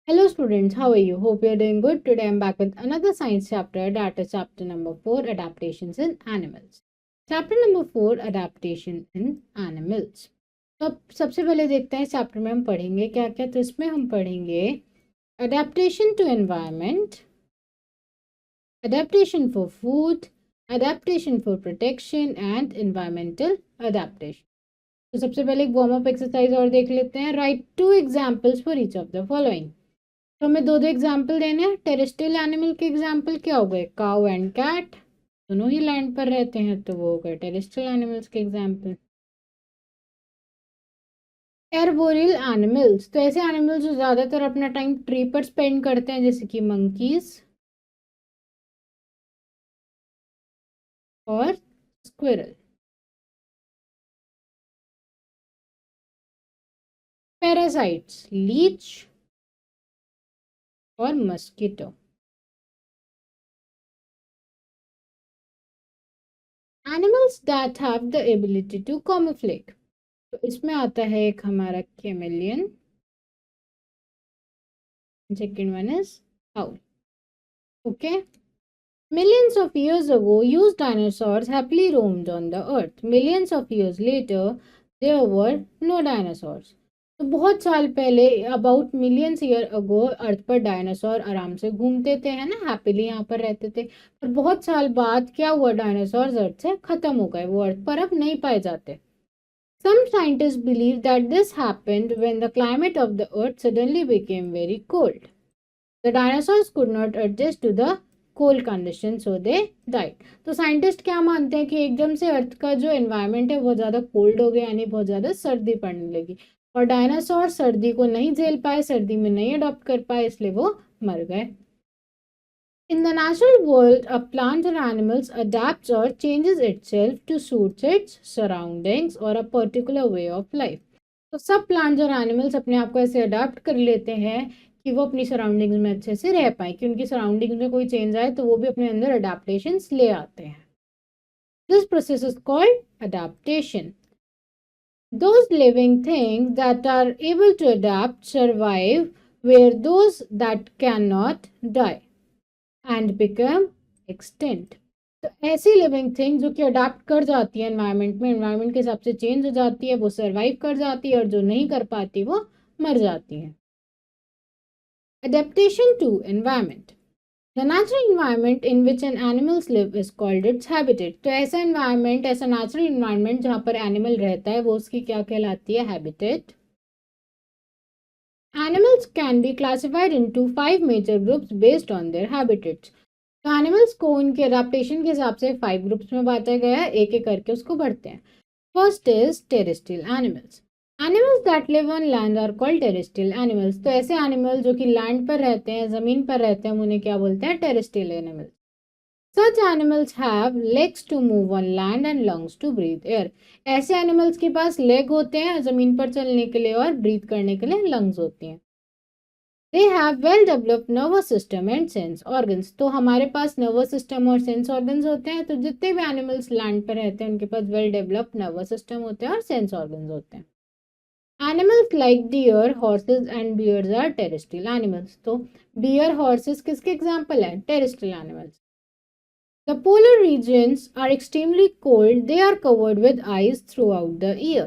Hello students, how are you? Hope you're doing good. Today I'm back with another science chapter, that is chapter number 4, Adaptations in Animals. Chapter number 4, Adaptation in Animals. तो अब सबसे पहले देखते हैं इस chapter में हम पढ़ेंगे क्या क्या। तो इसमें हम पढ़ेंगे adaptation to environment, adaptation for food, adaptation for protection and environmental adaptation. तो सबसे पहले एक वार्म अप एक्सरसाइज और देख लेते हैं। Right 2 examples for each of the following. तो हमें दो दो एग्जाम्पल देने हैं। टेरेस्ट्रियल एनिमल के एग्जाम्पल क्या हो गए? काउ एंड कैट, दोनों ही लैंड पर रहते हैं, तो वो हो गए टेरेस्ट्रियल एनिमल्स के एग्जाम्पल। एर्बोरियल एनिमल्स, तो ऐसे एनिमल्स जो ज्यादातर अपना टाइम ट्री पर स्पेंड करते हैं, जैसे कि मंकीज और स्क्विरल। पैरासाइट्स, लीच और mosquito. Animals that have the ability to camouflage, तो इसमें आता है एक हमारा chameleon, second one is owl. Okay, millions of years ago, used dinosaurs happily roamed on the earth. Millions of years later, there were no dinosaurs. तो बहुत साल पहले, अबाउट मिलियंस ईयर अगो, अर्थ पर डायनासोर आराम से घूमते थे, है ना, हैप्पीली यहाँ पर रहते थे। पर बहुत साल बाद क्या हुआ? डायनासोर अर्थ से खत्म हो गए, वो अर्थ पर अब नहीं पाए जाते। Some scientists believe that this happened when the climate of the earth suddenly became very cold. The dinosaurs could not adjust to the cold condition, so they died. तो साइंटिस्ट क्या मानते हैं कि एकदम से अर्थ का जो एनवायरनमेंट है बहुत ज़्यादा कोल्ड हो गया, यानी बहुत ज़्यादा सर्दी पड़ने लगी, और डायनासोर सर्दी को नहीं झेल पाए, सर्दी में नहीं अडॉप्ट कर पाए, इसलिए वो मर गए। In the natural world, a plant or animal adapts or changes itself to suit its surroundings or a particular way of life. तो सब प्लांट्स और एनिमल्स अपने आप को ऐसे अडाप्ट कर लेते हैं कि वो अपनी सराउंडिंग्स में अच्छे से रह पाए, कि उनकी सराउंडिंग्स में कोई चेंज आए तो वो भी अपने अंदर अडाप्टेशंस ले आते हैं। This process is called adaptation. Those living things that are able to adapt survive, where those that cannot die and become extinct. तो ऐसी लिविंग थिंग जो कि अडाप्ट कर जाती है एनवायरनमेंट में, एनवायरनमेंट के हिसाब से चेंज हो जाती है, वो सर्वाइव कर जाती है, और जो नहीं कर पाती वो मर जाती है। Adaptation to environment. The natural environment in which an animals live is called its habitat. तो ऐसा environment, ऐसा natural environment जहाँ पर animal रहता है, वो उसकी क्या कहलाती है? Habitat. Animals can be classified into 5 major groups based on their habitats. तो एनिमल्स को उनके अडेप्टेशन के हिसाब से 5 ग्रुप्स में बांटा गया है, एक एक करके उसको बढ़ते हैं। First is terrestrial animals. Animals that live on land are called terrestrial animals. तो ऐसे एनिमल जो कि लैंड पर रहते हैं, जमीन पर रहते हैं, हम उन्हें क्या बोलते हैं? Terrestrial animals. Such animals have legs to move on land and lungs to breathe air. ऐसे एनिमल्स के पास लेग होते हैं जमीन पर चलने के लिए, और ब्रीथ करने के लिए लंग्स होती हैं। They have well developed nervous system and sense organs. तो हमारे पास नर्वस सिस्टम और सेंस ऑर्गन्स होते हैं। तो जितने भी एनिमल्स लैंड पर रहते हैं उनके पास वेल डेवलप्ड नर्वस सिस्टम होते हैं और सेंस ऑर्गन्स होते हैं। Animals like deer, horses and bears are terrestrial animals. तो डियर, हॉर्सेस किसके एग्जाम्पल है? Terrestrial animals. The polar regions are extremely cold. They are covered with ice throughout the year.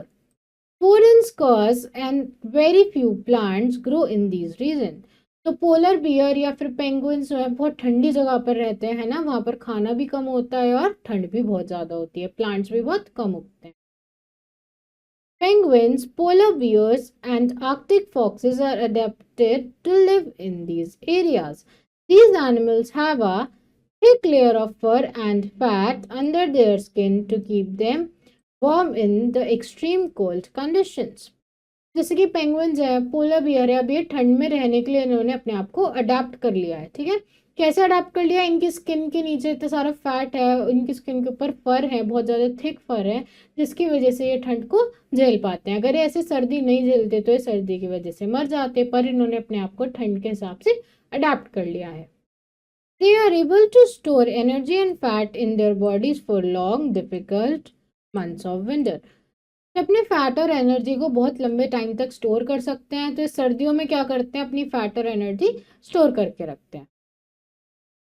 Foreign cause and very few plants grow in these regions. तो polar bear या फिर penguins जो है बहुत ठंडी जगह पर रहते हैं, है ना, वहां पर खाना भी कम होता है और ठंड भी बहुत ज्यादा होती है, प्लांट्स भी बहुत कम उगते हैं। Penguins, polar bears, and Arctic foxes are adapted to live in these areas. These animals have a thick layer of fur and fat under their skin to keep them warm in the extreme cold conditions. जैसे कि penguins है, polar bear है, अब ये ठंड में रहने के लिए इन्होंने अपने आप को अडाप्ट कर लिया है। ठीक है, कैसे अडाप्ट कर लिया? इनकी स्किन के नीचे इतना सारा फैट है, इनकी स्किन के ऊपर फर है, बहुत ज़्यादा थिक फर है, जिसकी वजह से ये ठंड को झेल पाते हैं। अगर ये ऐसे सर्दी नहीं झेलते तो ये सर्दी की वजह से मर जाते, पर इन्होंने अपने आप को ठंड के हिसाब से अडाप्ट कर लिया है। They are able to store energy and fat in their bodies for long, difficult months of winter. अपने फैट और एनर्जी को बहुत लंबे टाइम तक स्टोर कर सकते हैं। तो सर्दियों में क्या करते हैं, अपनी फैट और एनर्जी स्टोर करके रखते हैं।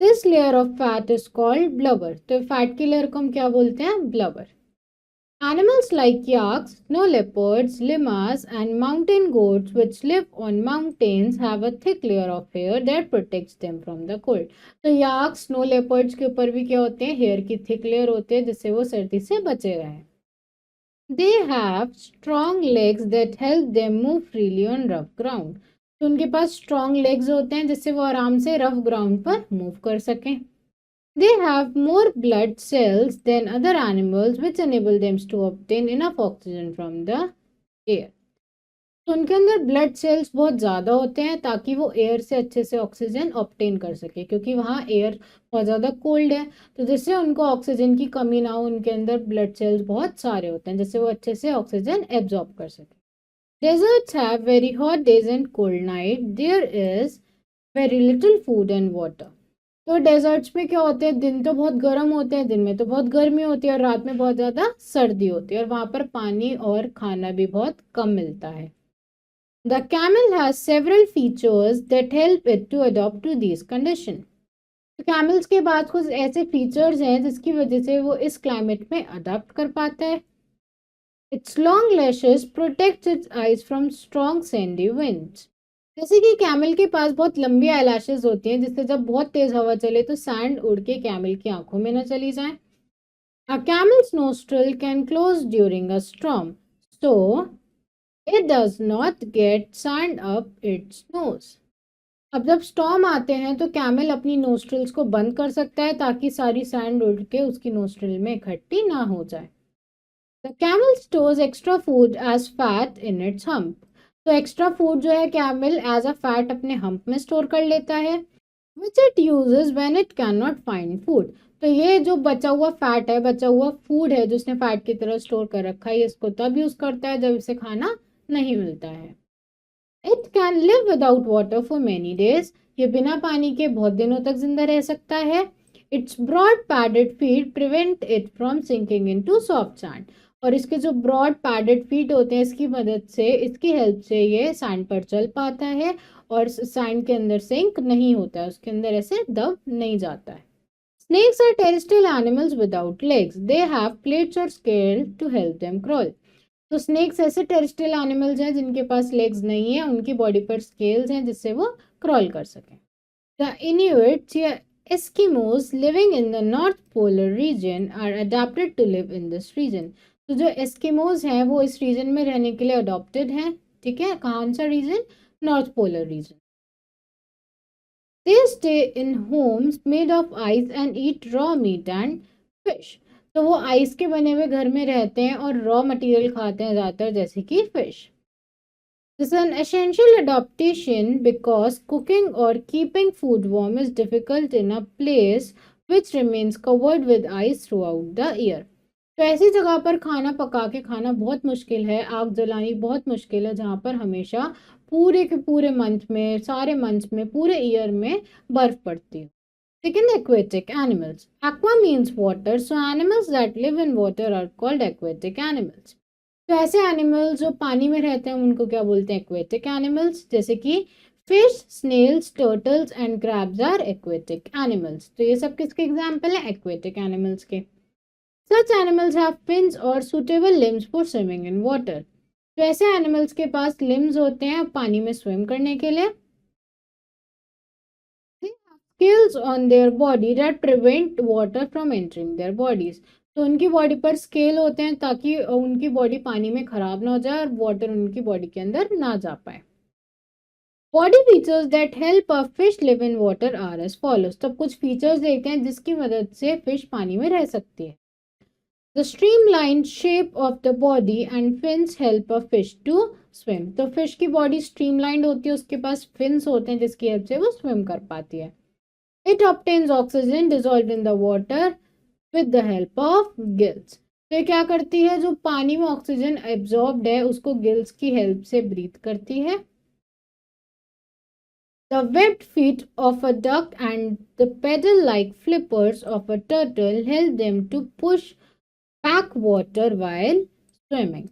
This layer of fat is called blubber. तो फैट की लेयर को हम क्या बोलते हैं, blubber. Animals like yaks, snow leopards, llamas, and mountain goats, which live on mountains, have a thick layer of hair that protects them from the cold. तो याक, snow leopards के ऊपर भी क्या होते हैं, हेयर की थिक लेयर होते हैं, जिससे वो सर्दी से बचे रहें। They have strong legs that help them move freely on rough ground. तो उनके पास strong legs होते हैं जिससे वो आराम से rough ground पर move कर सकें। They have more blood cells than other animals, which enable them to obtain enough oxygen from the air. तो उनके अंदर ब्लड सेल्स बहुत ज़्यादा होते हैं ताकि वो एयर से अच्छे से ऑक्सीजन ऑब्टेन कर सके, क्योंकि वहाँ एयर बहुत ज़्यादा कोल्ड है। तो जिससे उनको ऑक्सीजन की कमी ना हो, उनके अंदर ब्लड सेल्स बहुत सारे होते हैं जिससे वो अच्छे से ऑक्सीजन एब्जॉर्ब कर सके। Deserts have very hot days and cold night. There is very little food and water. तो डेजर्ट्स में क्या होते हैं, दिन तो बहुत गर्म होते हैं, दिन में तो बहुत गर्मी होती है और रात में बहुत ज़्यादा सर्दी होती है, और वहाँ पर पानी और खाना भी बहुत कम मिलता है। The camel has several features that help it to adapt to these conditions. तो कैमल्स के पास कुछ ऐसे फीचर्स हैं जिसकी वजह से वो इस क्लाइमेट में अडाप्ट कर पाता है। Its long lashes protect its eyes from strong sandy winds. जैसे कि कैमल के पास बहुत लंबी आईलैशेस होती हैं जिससे जब बहुत तेज हवा चले तो सैंड उड़ के कैमल की आंखों में न चली जाए। A camel's nostril can close during a storm, so it does not get sand up its nose. अब जब स्टॉर्म आते हैं तो कैमल अपनी नोस्ट्रिल्स को बंद कर सकता है ताकि सारी सैंड उड़ के उसकी नोस्ट्रिल में इकट्ठी ना हो जाए। The camel stores extra food as fat in its hump. तो एक्स्ट्रा फूड जो है कैमल एज अ फैट अपने हम्प में स्टोर कर लेता है, which it uses when it can not find food. तो ये जो बचा हुआ फैट है, बचा हुआ फूड है जो उसने फैट की तरह स्टोर कर रखा है, इसको तब यूज करता है जब इसे खाना नहीं मिलता है। It can live without water for many days. ये बिना पानी के बहुत दिनों तक जिंदा रह सकता है। Its broad padded feet prevent it from sinking into soft sand. और इसके जो ब्रॉड पैडेड फीट होते हैं, इसकी मदद से, इसकी हेल्प से ये सैंड पर चल पाता है और सैंड के अंदर सिंक नहीं होता है, उसके अंदर ऐसे दब नहीं जाता है। Snakes are terrestrial animals without legs. They have plates or scales to help them crawl. तो स्नेक्स ऐसे टेरेस्ट्रियल एनिमल्स हैं जिनके पास लेग्स नहीं है, उनकी बॉडी पर स्केल्स हैं जिससे वो क्रॉल कर सकें। द इन्यूइट्स या Eskimos living in the north polar region are adapted to live in this region. तो जो एस्किमोज हैं वो इस रीजन में रहने के लिए अडॉप्टेड हैं। ठीक है, कौन सा region, north polar region. They stay in homes made of ice and eat raw meat and fish. तो वो आइस के बने हुए घर में रहते हैं और रॉ मटेरियल खाते हैं ज़्यादातर, जैसे कि fish. This is an essential adaptation because cooking or keeping food warm is difficult in a place which remains covered with ice throughout the year. तो ऐसी जगह पर खाना पका के खाना बहुत मुश्किल है, आग जलानी बहुत मुश्किल है जहाँ पर हमेशा पूरे के पूरे मंथ में, सारे मंथ्स में, पूरे ईयर में बर्फ पड़ती है। Second, aquatic animals. Aqua means water, so animals that live in water are called aquatic animals. तो ऐसे एनिमल्स जो पानी में रहते हैं उनको क्या बोलते हैं, एक्वेटिक एनिमल्स। जैसे कि fish, snails, turtles and crabs are aquatic animals. तो ये सब किसके एग्जाम्पल है, एक्वेटिक एनिमल्स के। Such animals have fins or suitable limbs for swimming in water. तो ऐसे एनिमल्स के पास लिम्स होते हैं पानी में स्विम करने के लिए। They have scales on their body that prevent water from entering their bodies. तो उनकी बॉडी पर स्केल होते हैं ताकि उनकी बॉडी पानी में खराब ना हो जाए और वाटर उनकी बॉडी के अंदर ना जा पाए। Body features that help a fish live in water are as follows. तो कुछ फीचर्स देखते हैं जिसकी मदद से फिश पानी में रह सकती है। The streamlined shape of the body and fins help a fish to swim. तो फिश की बॉडी स्ट्रीमलाइंड होती है, उसके पास फिन्स होते हैं जिसकी हेल्प से वो स्विम कर पाती है। It obtains oxygen dissolved in the water with the help of gills. तो ये क्या करती है, जो पानी में ऑक्सीजन एब्जॉर्ब्ड है उसको गिल्स की हेल्प से ब्रीथ करती है। The webbed feet of a duck and the pedal-like flippers of a turtle help them to push back water while swimming.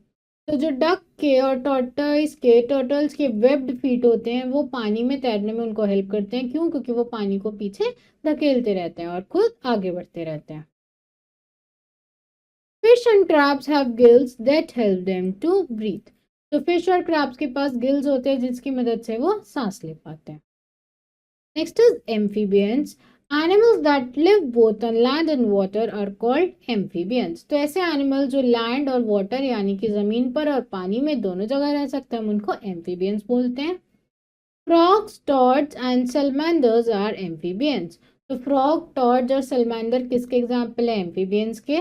तो जो डक के और टर्टल्स के वेब्ड फीट होते हैं वो पानी में तैरने में उनको हेल्प करते हैं। क्यों? क्योंकि वो पानी को पीछे धकेलते रहते हैं और खुद आगे बढ़ते रहते हैं। Fish and crabs have gills that help them to breathe. तो फिश और क्रैब्स के पास गिल्स होते हैं जिसकी मदद से वो सांस ले पाते हैं। Next is amphibians. Animals that live both on land and water are called amphibians. तो ऐसे एनिमल जो लैंड और वाटर यानी कि जमीन पर और पानी में दोनों जगह रह सकते हैं हम उनको एम्फीबियंस बोलते हैं। Frogs, toads and salamanders are amphibians. तो फ्रॉग, टॉड्स और सैलमैंडर किसके एग्जाम्पल है? एम्फीबियंस के।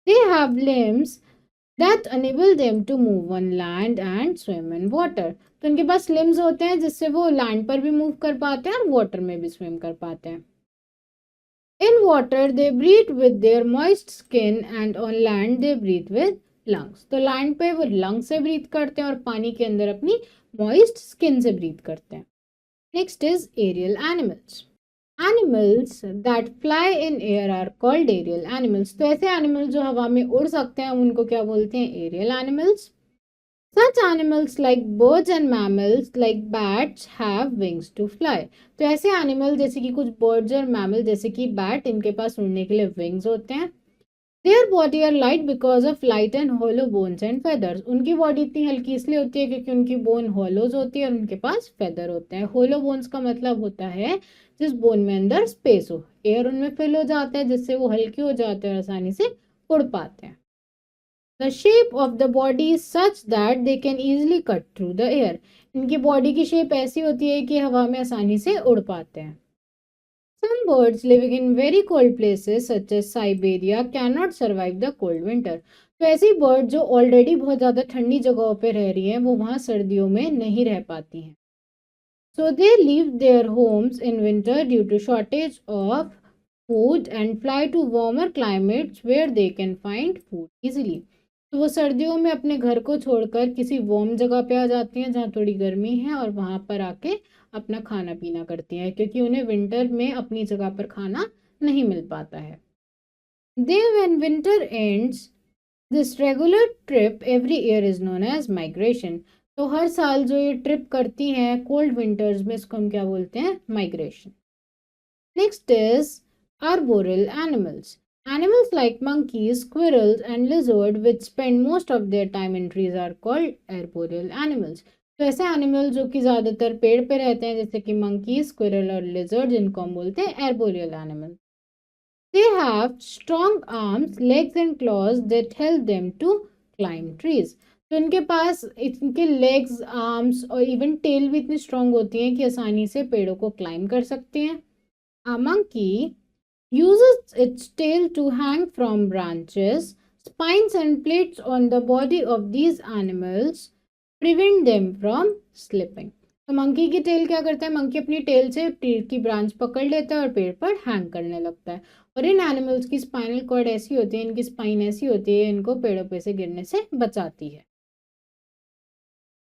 They have limbs that enable them to move on land and swim in water। तो उनके पास लिम्स होते हैं जिससे वो लैंड पर भी मूव कर पाते हैं और वाटर में भी स्विम कर पाते हैं। In water they breathe with their moist skin and on land they breathe with lungs. तो लैंड पे वो लंग से ब्रीथ करते हैं और पानी के अंदर अपनी मॉइस्ट स्किन से ब्रीथ करते हैं। Next is aerial animals. Animals that fly in air are called aerial animals. तो ऐसे एनिमल जो हवा में उड़ सकते हैं हम उनको क्या बोलते हैं? Aerial animals. Such animals like birds and mammals like bats have wings to fly। तो ऐसे एनिमल जैसे कि कुछ बर्ड्स और मैमल जैसे कि बैट इनके पास उड़ने के लिए विंग्स होते हैं। Their body are light because of light and hollow bones and feathers। उनकी बॉडी इतनी हल्की इसलिए होती है क्योंकि उनकी बोन हॉलोज होती है और उनके पास फेदर होते हैं। होलो बोन्स का मतलब होता है जिस बोन में अंदर स्पेस हो, एयर उनमें फिल हो जाता है जिससे वो हल्के हो जाते हैं और आसानी से उड़ पाते हैं। The shape of the body is such that they can easily cut through the air। इनकी बॉडी की शेप ऐसी होती है कि हवा में आसानी से उड़ पाते हैं। Some birds living in very cold places such as Siberia cannot survive the cold winter। तो ऐसी बर्ड जो ऑलरेडी बहुत ज़्यादा ठंडी जगहों पे रह रही हैं वो वहाँ सर्दियों में नहीं रह पाती हैं। So they leave their homes in winter due to shortage of food and fly to warmer climates where they can find food easily। तो वो सर्दियों में अपने घर को छोड़कर किसी वार्म जगह पे आ जाती हैं जहाँ थोड़ी गर्मी है और वहाँ पर आके अपना खाना पीना करती हैं क्योंकि उन्हें विंटर में अपनी जगह पर खाना नहीं मिल पाता है। They when winter ends this regular trip every year is known as migration. तो हर साल जो ये ट्रिप करती हैं कोल्ड विंटर्स में इसको हम क्या बोलते हैं? Migration. Next is arboreal animals। Animals like monkeys, squirrels and lizard which spend most of their time in trees are called arboreal animals। तो ऐसे एनिमल जो कि ज्यादातर पेड़ पे रहते हैं जैसे कि मंकी, स्क्विरल और लिजर्ड जिनको हम बोलते हैं arboreal animal। They have strong arms, legs and claws that help them to climb trees। तो इनके पास इनके legs, arms और even tail भी इतनी strong होती हैं कि आसानी से पेड़ों को climb कर सकते हैं। A monkey uses its tail to hang from branches। Spines and plates on the body of these animals prevent them from slipping। तो मंकी की टेल क्या करता है? मंकी अपनी टेल से पेड़ की ब्रांच पकड़ लेता है और पेड़ पर हैंग करने लगता है। और इन एनिमल्स की स्पाइनल कॉर्ड ऐसी होती है, इनकी स्पाइन ऐसी होती है, इनको पेड़ों पे से गिरने से बचाती है।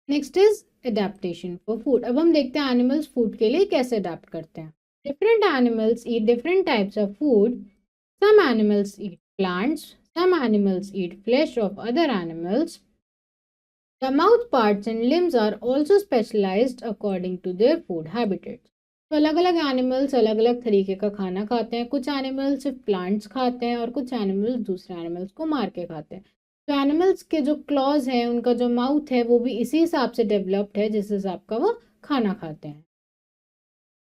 Next is adaptation for food. अब हम देखते हैं एनिमल्स फूड के लिए कैसे अडेप्ट करते हैं। Different animals eat different types of food. Some animals eat plants, some animals eat flesh of other animals. The mouth parts and limbs are also specialized according to their food habitats। तो अलग अलग animals अलग अलग तरीके का खाना खाते हैं। कुछ एनिमल्स सिर्फ प्लांट्स खाते हैं और कुछ एनिमल्स दूसरे एनिमल्स को मार के खाते हैं। तो एनिमल्स के जो क्लॉज हैं, उनका जो माउथ है वो भी इसी हिसाब से डेवलप्ड है जिस हिसाब का वो खाना खाते हैं।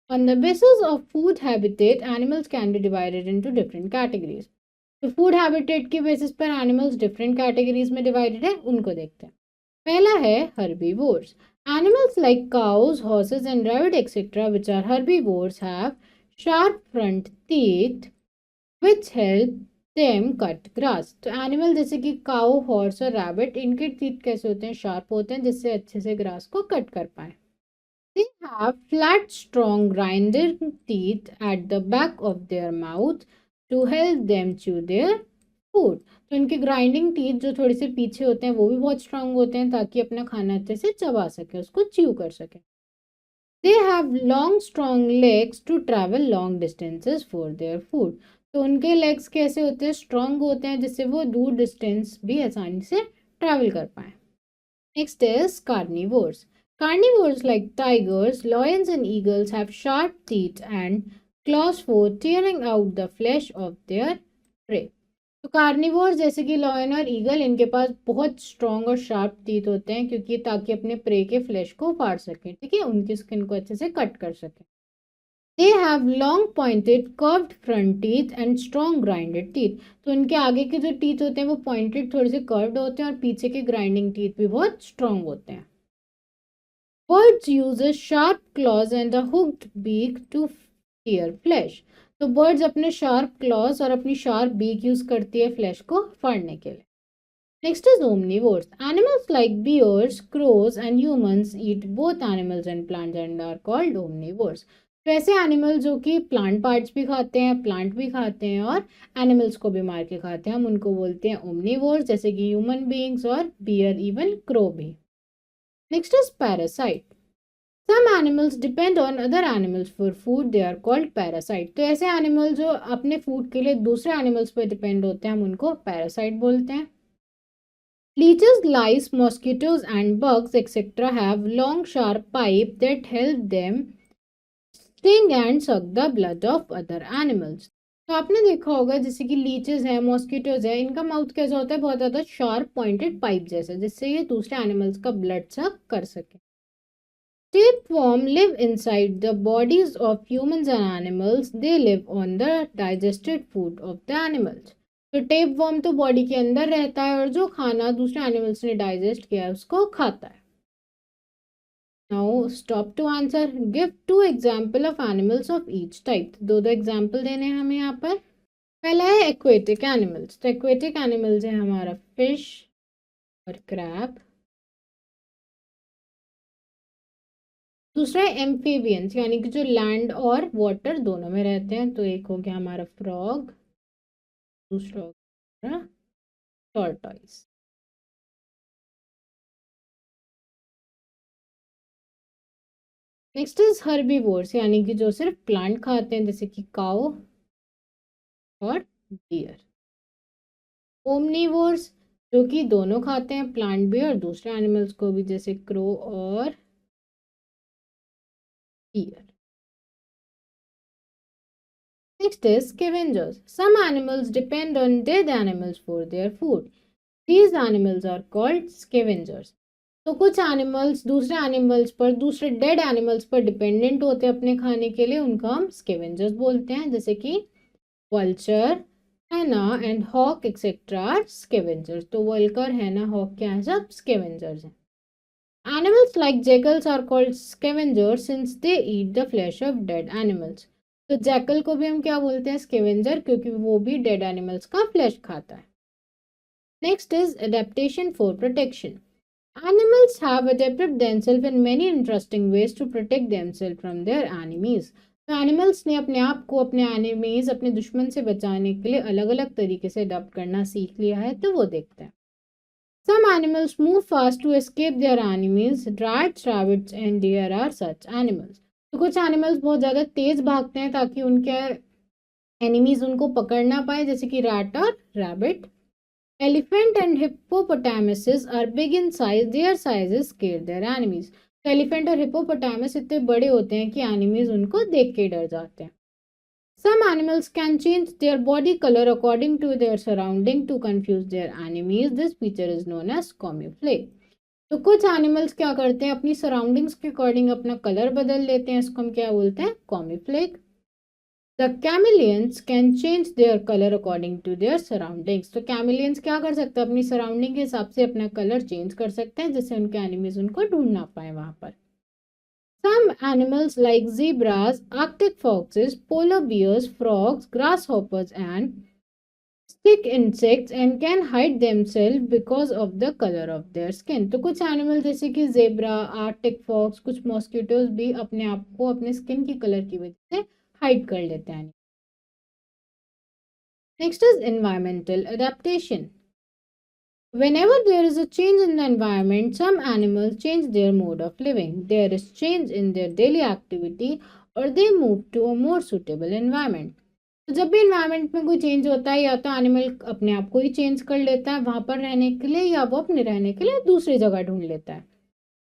On the basis of food habitat, animals can be divided into different categories। तो फूड हैबिटेट की बेसिस पर एनिमल्स डिफरेंट कैटेगरीज में डिवाइडेड है, उनको देखते हैं। पहला है herbivores। Animals like cows, horses and rabbit etc. which are herbivores have sharp front teeth which help them cut grass। तो एनिमल जैसे कि काऊ, हॉर्स और रैबिट, इनके टीथ कैसे होते हैं? शार्प होते हैं जिससे अच्छे से ग्रास को कट कर पाए। They have flat, strong, grinding teeth at the back of their mouth to help them chew their food। तो इनके ग्राइंडिंग टीथ जो थोड़े से पीछे होते हैं वो भी बहुत स्ट्रांग होते हैं ताकि अपना खाना अच्छे से चबा सके, उसको च्यू कर सके। They have long, strong legs to travel long distances for their food। तो उनके लेग्स कैसे होते हैं? स्ट्रांग होते हैं जिससे वो दूर डिस्टेंस भी आसानी से ट्रैवल कर पाएँ। Next is carnivores. Carnivores like tigers, lions, and eagles have sharp teeth and claws for tearing out the flesh of their prey. तो कार्निवोर जैसे कि लॉयन और ईगल, इनके पास बहुत स्ट्रॉन्ग और शार्प टीथ होते हैं क्योंकि ताकि अपने प्रे के फ्लैश को फाड़ सकें, ठीक है, उनकी स्किन को अच्छे से कट कर सकें। They have long pointed curved front teeth and strong grinded teeth. तो उनके आगे के जो टीथ होते हैं वो पॉइंटेड थोड़े से कर्व्ड होते हैं और पीछे के ग्राइंडिंग टीथ भी बहुत स्ट्रॉन्ग होते हैं। Birds uses sharp claws and a hooked beak to tear flesh. तो birds अपने sharp claws और अपनी sharp beak यूज करती है फ्लैश को फाड़ने के लिए। Next is omnivores. Animals like bears, crows, and humans eat both animals and plants and are called omnivores. तो ऐसे एनिमल जो कि प्लांट पार्ट्स भी खाते हैं, प्लांट भी खाते हैं और एनिमल्स को भी मार के खाते हैं, हम उनको बोलते हैं ओमनिवोर्स, जैसे कि ह्यूमन बीइंग्स और बियर, इवन क्रो भी। Next is parasite. Some animals depend on other animals for food. They are called parasite. तो ऐसे एनिमल जो अपने फूड के लिए दूसरे एनिमल्स पर डिपेंड होते हैं, हम उनको पैरासाइट बोलते हैं। Leeches, lice, mosquitoes, and bugs, etc., have long, sharp pipes that help them sting and suck the blood of other animals. तो आपने देखा होगा जैसे कि लीचेस है, मॉस्किटोज है, इनका माउथ कैसा होता है, बहुत ज़्यादा शार्प पॉइंटेड पाइप जैसा, जिससे ये दूसरे एनिमल्स का ब्लड सक कर सके। Tapeworm live inside the bodies of humans and animals. They live on the digested food of the animals. तो टेपवर्म तो बॉडी के अंदर रहता है और जो खाना दूसरे एनिमल्स ने डाइजेस्ट किया है उसको खाता है। Now stop to answer. Give 2 example of animals of each type. दो एग्जाम्पल देने हैं हमें यहाँ पर। पहला है एक्वेटिक एनिमल्स। तो एक्वेटिक एनिमल्स है हमारा फिश और क्रैब। दूसरा है एम्फीबियंस, यानी कि जो लैंड और वाटर दोनों में रहते हैं। तो एक हो गया हमारा फ्रॉग, दूसरा हो गया टॉर्टॉइस। नेक्स्ट इज हर्बीवोर्स, यानी कि जो सिर्फ प्लांट खाते हैं, जैसे कि काऊ और डियर। ओमनीवोर्स, जो कि दोनों खाते हैं, प्लांट भी और दूसरे एनिमल्स को भी, जैसे क्रो और dear. Next is scavengers. Some animals depend on dead animals for their food. These animals are called scavengers. तो कुछ एनिमल्स दूसरे एनिमल्स पर, दूसरे डेड एनिमल्स पर डिपेंडेंट होते हैं अपने खाने के लिए, उनको हम स्केवेंजर्स बोलते हैं, जैसे कि vulture, hyena and hawk etcetera are scavengers. तो वल्कर, हैना, हॉक क्या है, सब स्केवेंजर्स हैं। Animals like jackals are called scavengers since they eat the flesh of dead animals. तो जैकल को भी हम क्या बोलते हैं, स्केवेंजर, क्योंकि वो भी डेड एनिमल्स का फ्लैश खाता है। Next is adaptation for protection. Animals have adapted themselves in many interesting ways to protect themselves from their enemies. तो एनिमल्स ने अपने आप को अपने एनिमीज, अपने दुश्मन से बचाने के लिए अलग अलग तरीके से अडॉप्ट करना सीख लिया है, तो वो देखते हैं। Some animals move fast to escape their enemies. Rats, rabbits, and deer are such animals. तो कुछ एनिमल्स बहुत ज़्यादा तेज भागते हैं ताकि उनके एनिमीज उनको पकड़ ना पाए, जैसे कि रैट और rabbit. Elephant and hippopotamuses are big in size. Their sizes scare their enemies. तो एलिफेंट और हिप्पोपोटामस इतने बड़े होते हैं कि एनिमीज उनको देख के डर जाते हैं। Some animals can change their body color according to their surrounding to confuse their enemies. This feature is known as camouflage. तो कुछ एनिमल्स क्या करते हैं, अपनी सराउंडिंग्स के अकॉर्डिंग अपना कलर बदल लेते हैं, इसको हम क्या बोलते हैं, camouflage. The chameleons can change their color according to their surroundings. तो chameleons क्या कर सकते हैं, अपनी सराउंडिंग के हिसाब से अपना कलर चेंज कर सकते हैं, जिससे उनके एनिमीज उनको ढूंढ ना पाए वहां पर। Some animals like zebras, arctic foxes, polar bears, frogs, grasshoppers and stick insects and can hide themselves because of the color of their skin. तो कुछ एनिमल जैसे कि जेब्रा, आर्टिक फॉक्स, कुछ मॉस्किटोज भी अपने आप को अपने स्किन की कलर की वजह से हाइड कर लेते हैं। Next is environmental adaptation. Whenever there is a change in the environment, some animals change their mode of living. There is change in their daily activity or they move to a more suitable environment. तो जब भी environment में कोई change होता है या तो animal अपने आप को ही चेंज कर लेता है वहाँ पर रहने के लिए, या वो अपने रहने के लिए दूसरी जगह ढूंढ लेता है।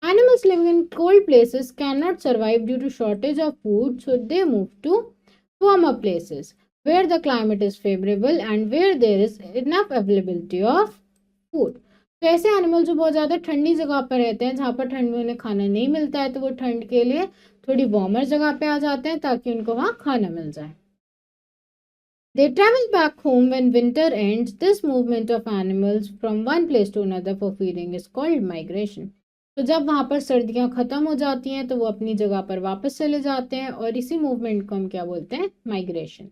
Animals living in cold places cannot survive due to shortage of food, so they move to warmer places where the climate is favorable and where there is enough availability of food. तो ऐसे animal जो बहुत ज़्यादा ठंडी जगह पर रहते हैं, जहाँ पर ठंड में उन्हें खाना नहीं मिलता है, तो वो ठंड के लिए थोड़ी वार्मर जगह पे आ जाते हैं ताकि उनको वहाँ खाना मिल जाए। They travel back home when winter ends. This movement of animals from one place to another for feeding is called migration. तो जब वहाँ पर सर्दियाँ ख़त्म हो जाती हैं तो वो अपनी जगह पर वापस चले जाते हैं, और इसी मूवमेंट को हम क्या बोलते हैं? Migration.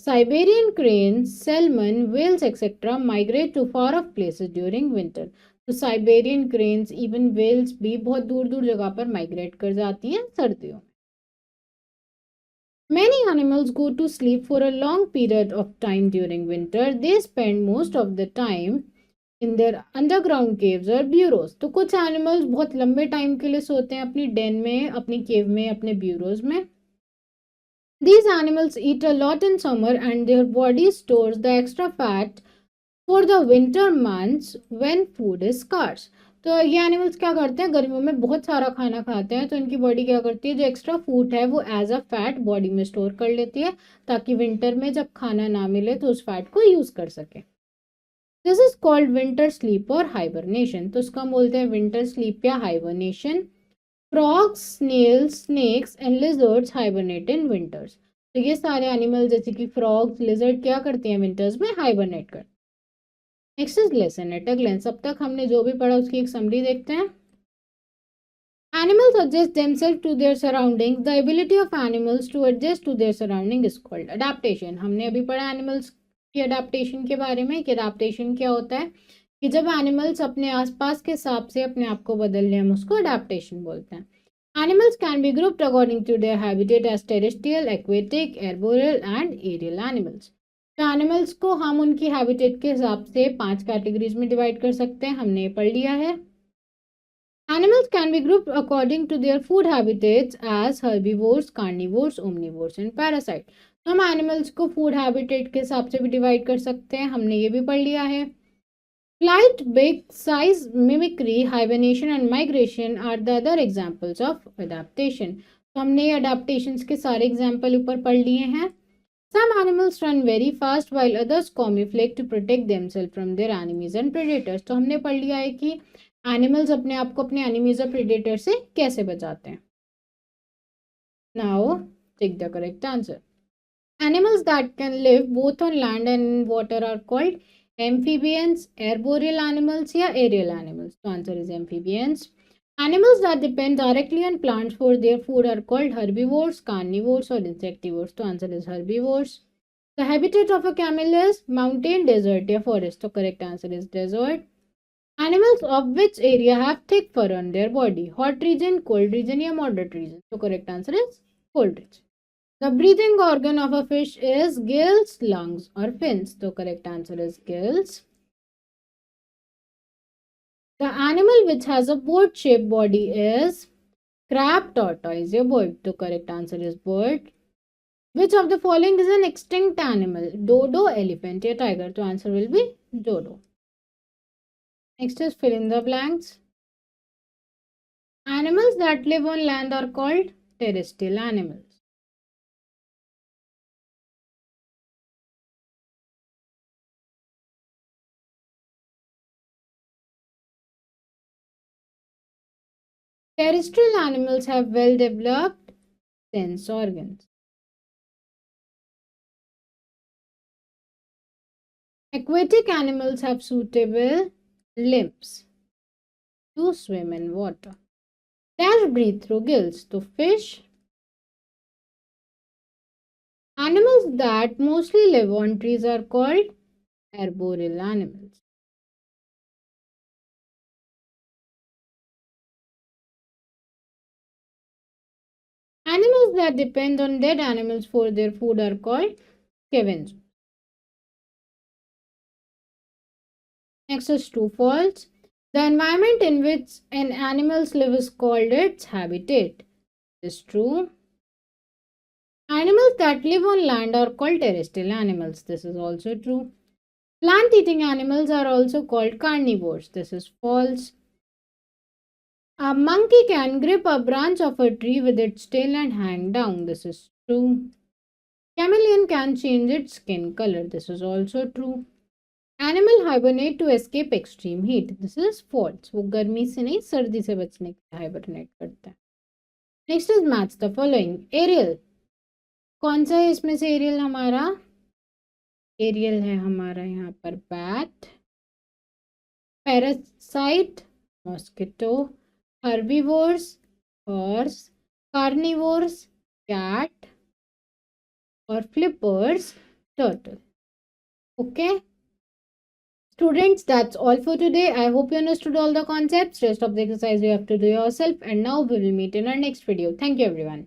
Siberian cranes, salmon, whales etc. migrate to far off places during winter. तो साइबेरियन क्रेन्स, इवन वेल्स भी बहुत दूर दूर जगह पर माइग्रेट कर जाती हैं सर्दियों। Many animals go to sleep for a long period of time during winter. They spend most of the time in their underground caves or burrows. तो कुछ एनिमल्स बहुत लंबे टाइम के लिए सोते हैं अपनी डेन में, अपनी केव में, अपने ब्यूरोज में। These animals eat a lot in summer and their body stores the extra fat for the winter months when food is scarce. तो ये एनिमल्स क्या करते हैं? गर्मियों में बहुत सारा खाना खाते हैं, तो इनकी बॉडी क्या करती है? जो एक्स्ट्रा फूड है वो एज अ फैट बॉडी में स्टोर कर लेती है ताकि विंटर में जब खाना ना मिले तो उस फैट को यूज कर सके। This is called winter sleep और हाइबरनेशन। तो इसको हम बोलते हैं विंटर स्लीप या hibernation. Frogs, snails, snakes and lizards hibernate in winters. तो ये सारे एनिमल जैसे कि फ्रॉग्स, लिजर्ड क्या करते हैं? विंटर्स में हाइबरनेट करते हैं। Next is lesson at a glens. अब तक हमने जो भी पढ़ा उसकी एक समरी देखते हैं। Animals adjust themselves to their surroundings. The ability of animals to adjust to their surrounding is called adaptation. हमने अभी पढ़ा एनिमल्स की अडेप्टेशन के बारे में कि अडेप्टेशन क्या होता है, कि जब एनिमल्स अपने आसपास के हिसाब से अपने आप को बदल लें हम उसको अडेप्टेशन बोलते हैं। Animals can be grouped according to their habitat as terrestrial, aquatic, arboreal and aerial animals. तो एनिमल्स को हम उनकी हैबिटेट के हिसाब से 5 कैटेगरीज में डिवाइड कर सकते हैं, हमने ये पढ़ लिया है। Animals can be grouped according to their food habitats as herbivores, carnivores, omnivores and parasites. तो हम एनिमल्स को फूड हैबिटेट के हिसाब से भी डिवाइड कर सकते हैं, हमने ये भी पढ़ लिया है। Flight, big size, mimicry, hibernation and migration are the other examples of adaptation. तो हमने ये adaptations के सारे एग्जाम्पल ऊपर पढ़ लिए हैं। Some animals run very fast while others camouflage to protect themselves from their enemies and predators. तो हमने पढ़ लिया है कि एनिमल्स अपने आप को अपने एनिमीज और प्रेडेटर से कैसे बचाते हैं। Now take the correct answer. Animals that can live both on land and in water are called amphibians, arboreal animals या aerial animals. So answer is amphibians. Animals that depend directly on plants for their food are called herbivores, carnivores or insectivores. So answer is herbivores. The habitat of a camel is mountain, desert या forest. So correct answer is desert. Animals of which area have thick fur on their body? Hot region, cold region या moderate region? So correct answer is cold region. The breathing organ of a fish is gills, lungs or fins. So correct answer is gills. The animal which has a boat-shaped body is crab, tortoise या bird. So correct answer is bird. Which of the following is an extinct animal? Dodo, elephant या tiger? So answer will be dodo. Next is fill in the blanks. Animals that live on land are called terrestrial animals. Terrestrial animals have well developed sense organs. Aquatic animals have suitable limbs to swim in water. Dash breathe through gills. To fish. Animals that mostly live on trees are called arboreal animals. Animals that depend on dead animals for their food are called scavengers. Next is true false. The environment in which an animals live is called its habitat. This is true. Animals that live on land are called terrestrial animals. This is also true. Plant eating animals are also called carnivores. This is false. A monkey can grip a branch of a tree with its tail and hang down. This is true. Chameleon can change its skin color. This is also true. Animal hibernate to escape extreme heat. This is false. वो गर्मी से नहीं सर्दी से बचने के लिए hibernate करता है. Next is match the following. Aerial कौन सा है इसमें से? एरियल हमारा है हमारा यहाँ पर bat, parasite mosquito, herbivores horse, carnivores cat और flippers turtle. Okay, students, that's all for today. I hope you understood all the concepts. Rest of the exercise you have to do yourself, and now we will meet in our next video. Thank you everyone.